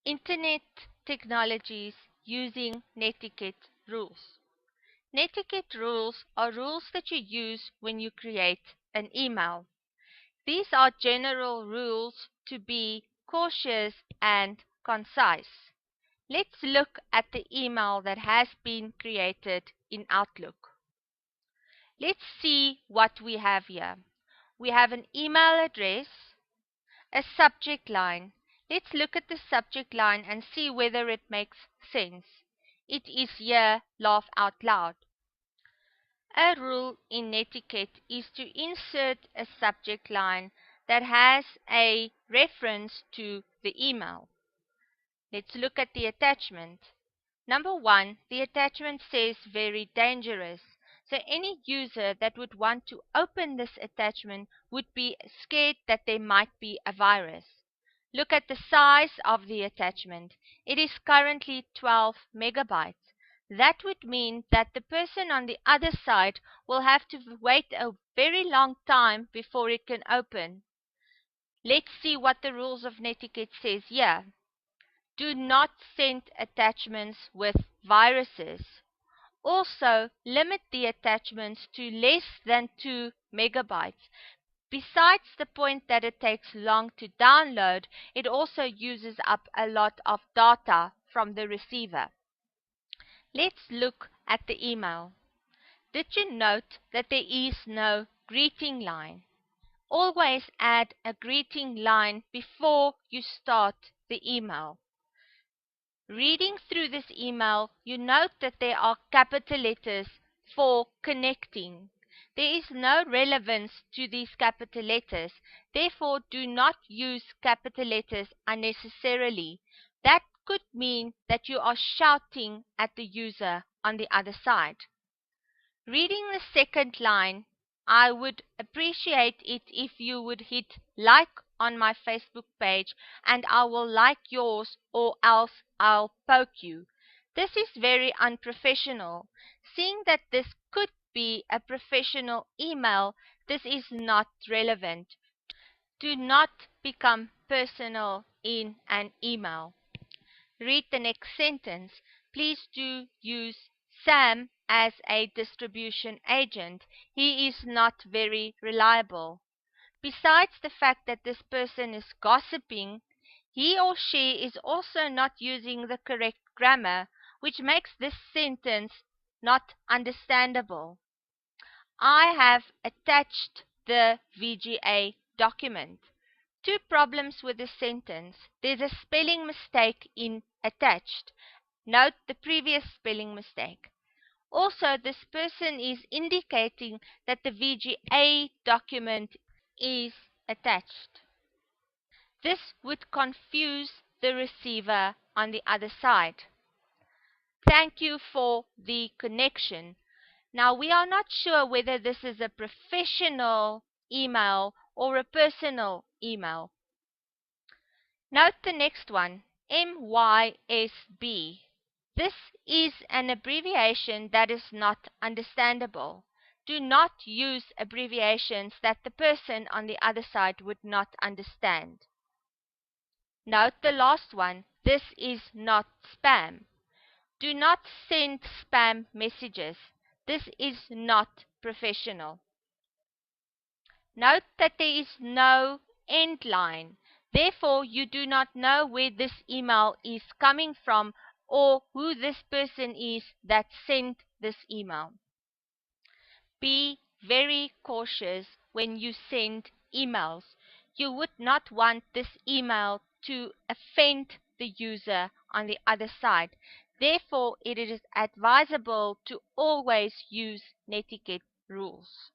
Internet technologies using Netiquette rules. Netiquette rules are rules that you use when you create an email. These are general rules to be cautious and concise. Let's look at the email that has been created in Outlook. Let's see what we have here. We have an email address, a subject line. Let's look at the subject line and see whether it makes sense. It is here, laugh out loud. A rule in Netiquette is to insert a subject line that has a reference to the email. Let's look at the attachment. Number 1, the attachment says very dangerous. So any user that would want to open this attachment would be scared that there might be a virus. Look at the size of the attachment. It is currently 12 megabytes. That would mean that the person on the other side will have to wait a very long time before it can open. Let's see what the rules of Netiquette says here. Do not send attachments with viruses. Also, limit the attachments to less than 2 megabytes. Besides the point that it takes long to download, it also uses up a lot of data from the receiver. Let's look at the email. Did you note that there is no greeting line? Always add a greeting line before you start the email. Reading through this email, you note that there are capital letters for connecting. There is no relevance to these capital letters. Therefore, do not use capital letters unnecessarily. That could mean that you are shouting at the user on the other side. Reading the second line, I would appreciate it if you would hit like on my Facebook page and I will like yours or else I'll poke you. This is very unprofessional. Seeing that this could be a professional email, this is not relevant. Do not become personal in an email. Read the next sentence. Please do use Sam as a distribution agent. He is not very reliable. Besides the fact that this person is gossiping, he or she is also not using the correct grammar, which makes this sentence not understandable. I have attached the VGA document. Two problems with this sentence. There's a spelling mistake in attached. Note the previous spelling mistake. Also, this person is indicating that the VGA document is attached. This would confuse the receiver on the other side. Thank you for the connection. Now, we are not sure whether this is a professional email or a personal email. Note the next one, MYSB. This is an abbreviation that is not understandable. Do not use abbreviations that the person on the other side would not understand. Note the last one, this is not spam. Do not send spam messages. This is not professional. Note that there is no end line. Therefore, you do not know where this email is coming from or who this person is that sent this email. Be very cautious when you send emails. You would not want this email to offend the user on the other side. Therefore, it is advisable to always use Netiquette rules.